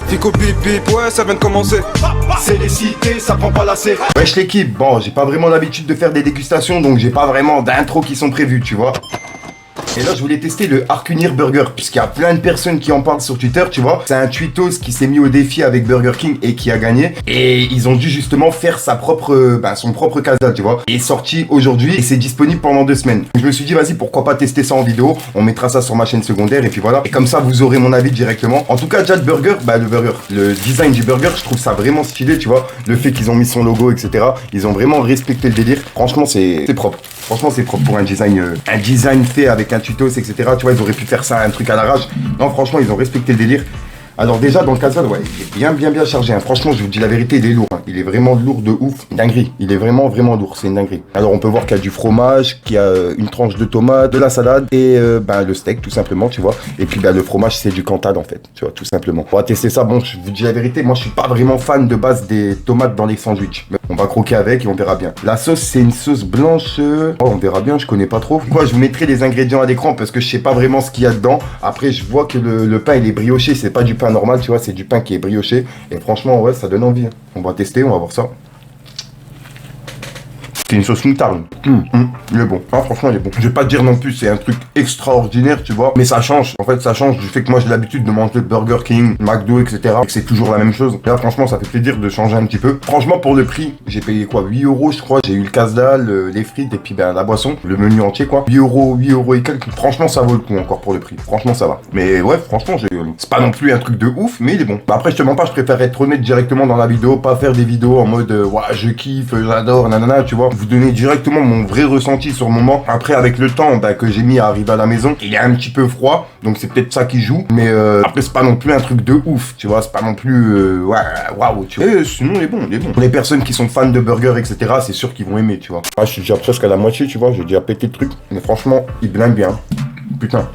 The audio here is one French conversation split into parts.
Fico bip bip, ouais ça vient de commencer. C'est les cités, ça prend pas la serre. Wesh l'équipe, bon j'ai pas vraiment l'habitude de faire des dégustations, donc j'ai pas vraiment d'intro qui sont prévues, tu vois. Et là je voulais tester le Arcunir Burger, puisqu'il y a plein de personnes qui en parlent sur Twitter, tu vois. C'est un tweetos qui s'est mis au défi avec Burger King et qui a gagné. Et ils ont dû justement faire son propre casa, tu vois. Il est sorti aujourd'hui et c'est disponible pendant 2 semaines. Donc, je me suis dit vas-y pourquoi pas tester ça en vidéo. On mettra ça sur ma chaîne secondaire et puis voilà. Et comme ça vous aurez mon avis directement. En tout cas déjà le design du burger, je trouve ça vraiment stylé, tu vois. Le fait qu'ils ont mis son logo, etc. Ils ont vraiment respecté le délire. Franchement c'est propre. Franchement c'est propre pour un design fait avec un tutos, etc. Tu vois, ils auraient pu faire ça, un truc à l'arrache. Non, franchement, ils ont respecté le délire. Alors déjà, dans le casal, ouais, il est bien chargé. Hein. Franchement, je vous dis la vérité, il est lourd. Hein. Il est vraiment lourd de ouf. Dinguerie. Il est vraiment lourd. C'est une dinguerie. Alors, on peut voir qu'il y a du fromage, qu'il y a une tranche de tomate, de la salade et le steak, tout simplement, tu vois. Et puis, le fromage, c'est du Cantal, en fait. Tu vois, tout simplement. On va tester ça. Bon, je vous dis la vérité, moi, je suis pas vraiment fan de base des tomates dans les sandwichs. Mais on va croquer avec et on verra bien. La sauce, c'est une sauce blanche. Oh, on verra bien, je connais pas trop. Quoi, je vous mettrai les ingrédients à l'écran parce que je sais pas vraiment ce qu'il y a dedans. Après, je vois que le pain, il est brioché. C'est pas du pain normal, tu vois, c'est du pain qui est brioché. Et franchement, ouais, ça donne envie. Hein. On va tester, on va voir ça. C'est une sauce moutarde. Il est bon. Ah, franchement, il est bon. Je vais pas te dire non plus, c'est un truc extraordinaire, tu vois. Mais ça change. En fait, ça change du fait que moi, j'ai l'habitude de manger Burger King, McDo, etc. Et que c'est toujours la même chose. Là, franchement, ça fait plaisir de changer un petit peu. Franchement, pour le prix, j'ai payé quoi 8 €, je crois. J'ai eu le casse-dalle, les frites et puis la boisson. Le menu entier, quoi. 8 € et quelques. Franchement, ça vaut le coup encore pour le prix. Franchement, ça va. Mais ouais, franchement, c'est pas non plus un truc de ouf, mais il est bon. Bah, après, je te mens pas, je préfère être honnête directement dans la vidéo, pas faire des vidéos en mode, ouais, je kiffe, j'adore, nanana, tu vois. Vous donner directement mon vrai ressenti sur le moment. Après, avec le temps que j'ai mis à arriver à la maison, il est un petit peu froid, donc c'est peut-être ça qui joue. Mais après, c'est pas non plus un truc de ouf, tu vois. C'est pas non plus waouh, tu vois. Et sinon, il est bon. Pour les personnes qui sont fans de burgers, etc., c'est sûr qu'ils vont aimer, tu vois. Ah, je suis déjà presque à la moitié, tu vois. J'ai déjà pété le truc, mais franchement, il blinde bien. Putain.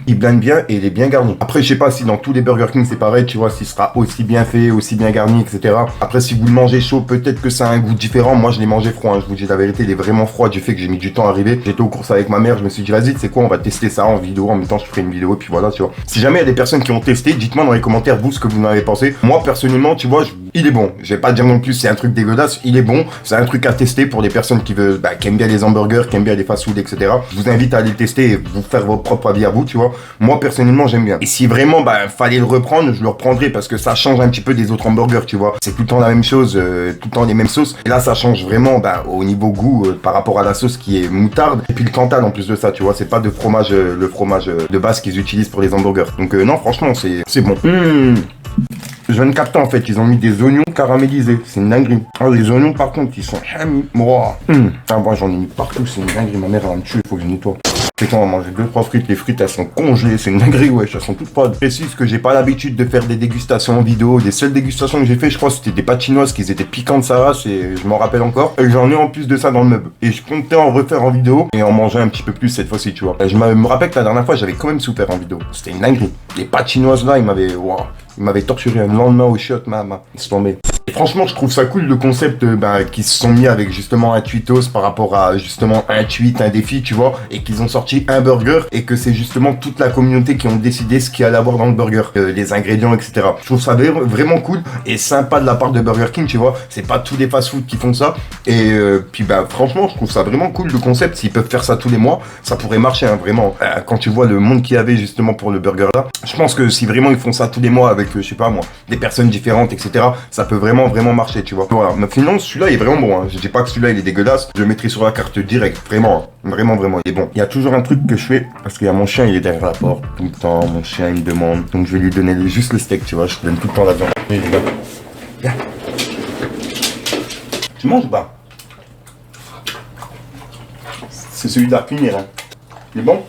Il blinde bien et il est bien garni. Après, je sais pas si dans tous les Burger King c'est pareil, tu vois, s'il sera aussi bien fait, aussi bien garni, etc. Après, si vous le mangez chaud, peut-être que ça a un goût différent. Moi, je l'ai mangé froid, hein. Je vous dis la vérité, il est vraiment froid du fait que j'ai mis du temps à arriver. J'étais aux courses avec ma mère, je me suis dit, vas-y, c'est quoi, on va tester ça en vidéo. En même temps, je ferai une vidéo et puis voilà, tu vois. Si jamais il y a des personnes qui ont testé, dites-moi dans les commentaires, vous, ce que vous en avez pensé. Moi, personnellement, tu vois, il est bon. Je vais pas dire non plus c'est un truc dégueulasse, il est bon. C'est un truc à tester pour les personnes qui veulent, qui aiment bien les hamburgers, qui aiment bien les fast-food, etc. Je vous invite à aller le tester et vous faire votre propre avis à vous, tu vois. Moi, personnellement, j'aime bien. Et si vraiment, fallait le reprendre, je le reprendrai parce que ça change un petit peu des autres hamburgers, tu vois. C'est tout le temps la même chose, tout le temps les mêmes sauces. Et là, ça change vraiment, au niveau goût, par rapport à la sauce qui est moutarde. Et puis le Cantal en plus de ça, tu vois. C'est pas de fromage, le fromage de base qu'ils utilisent pour les hamburgers. Donc non, franchement, c'est bon. Je viens de capter en fait, ils ont mis des oignons caramélisés, c'est une dinguerie. Ah, les oignons par contre, ils sont amis. Moi, j'en ai mis partout, c'est une dinguerie. Ma mère elle va me tuer, il faut que je nettoie. C'est quand on va manger 2-3 frites, les frites elles sont congelées, c'est une dinguerie, wesh, elles sont toutes froides. Je précise que j'ai pas l'habitude de faire des dégustations en vidéo. Les seules dégustations que j'ai fait, je crois, c'était des pâtinoises qui étaient piquantes, ça va, je m'en rappelle encore. Et j'en ai en plus de ça dans le meuble. Et je comptais en refaire en vidéo et en manger un petit peu plus cette fois-ci, tu vois. Et je me rappelle que la dernière fois, j'avais quand même souffert en vidéo. C'était une dinguerie. Les pâtinoises là, ils m'avaient torturé un lendemain au shot, ils se tombaient. Et franchement, je trouve ça cool le concept qu'ils se sont mis avec justement un tweetos par rapport à justement un tweet, un défi, tu vois, et qu'ils ont sorti un burger et que c'est justement toute la communauté qui ont décidé ce qu'il y allait avoir dans le burger, les ingrédients, etc. Je trouve ça vraiment cool et sympa de la part de Burger King, tu vois. C'est pas tous les fast-food qui font ça. Et puis franchement, je trouve ça vraiment cool le concept. S'ils peuvent faire ça tous les mois, ça pourrait marcher, hein, vraiment. Quand tu vois le monde qu'il y avait justement pour le burger là, je pense que si vraiment ils font ça tous les mois avec, je sais pas moi, des personnes différentes, etc., ça peut vraiment marcher, tu vois. Voilà, mais finalement celui-là il est vraiment bon, hein. Je dis pas que celui-là il est dégueulasse, je le mettrai sur la carte direct, vraiment, vraiment, il est bon. Il y a toujours un truc que je fais, parce qu'il y a mon chien, il est derrière la porte, tout le temps, mon chien il me demande, donc je vais lui donner juste le steak, tu vois, je donne tout le temps la viande. Viens. Tu manges ou pas? C'est celui d'Arcunir, hein. Il est bon?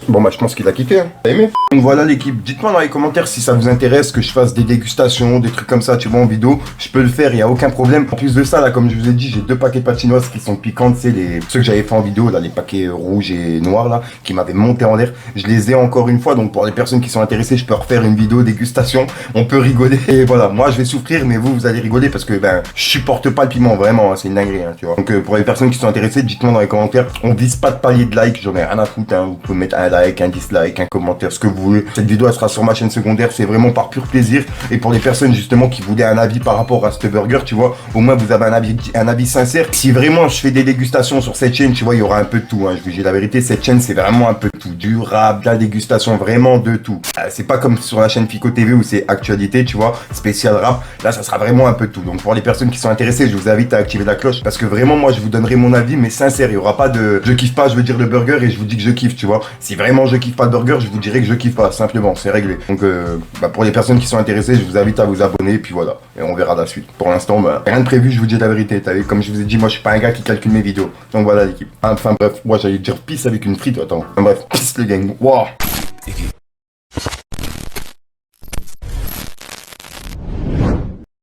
Bon je pense qu'il a kiffé, hein. T'as aimé? Donc voilà l'équipe, dites-moi dans les commentaires si ça vous intéresse que je fasse des dégustations, des trucs comme ça, tu vois, en vidéo. Je peux le faire, il n'y a aucun problème. En plus de ça, là, comme je vous ai dit, j'ai 2 paquets de patinoises qui sont piquantes, c'est ceux que j'avais fait en vidéo, là, les paquets rouges et noirs, là, qui m'avaient monté en l'air. Je les ai encore une fois, donc pour les personnes qui sont intéressées, je peux refaire une vidéo dégustation. On peut rigoler, et voilà. Moi, je vais souffrir, mais vous allez rigoler parce que, je supporte pas le piment, vraiment, hein, c'est une dinguerie, hein, tu vois. Donc pour les personnes qui sont intéressées, dites-moi dans les commentaires. On vise pas de palier de like, j'en ai rien à foutre, hein. Vous pouvez mettre un like, un dislike, un commentaire, ce que vous voulez. Cette vidéo elle sera sur ma chaîne secondaire, c'est vraiment par pur plaisir. Et pour les personnes justement qui voulaient un avis par rapport à ce burger, tu vois, au moins vous avez un avis sincère. Si vraiment je fais des dégustations sur cette chaîne, tu vois, il y aura un peu de tout, hein. Je vous dis la vérité, cette chaîne c'est vraiment un peu de tout. Du rap, de la dégustation, vraiment de tout. C'est pas comme sur la chaîne Fico TV où c'est actualité, tu vois, spécial rap. Là ça sera vraiment un peu de tout. Donc pour les personnes qui sont intéressées, je vous invite à activer la cloche parce que vraiment moi je vous donnerai mon avis mais sincère. Il y aura pas de je kiffe pas, je veux dire le burger et je vous dis que je kiffe, tu vois. Si vraiment je kiffe pas le burger, je vous dirai que je kiffe pas, simplement, c'est réglé. Donc pour les personnes qui sont intéressées, je vous invite à vous abonner et puis voilà. Et on verra la suite. Pour l'instant, rien de prévu, je vous dis la vérité. Comme je vous ai dit, moi je suis pas un gars qui calcule mes vidéos. Donc voilà l'équipe. Enfin bref, moi j'allais dire peace avec une frite, attends. Enfin bref, peace les gang. Wow.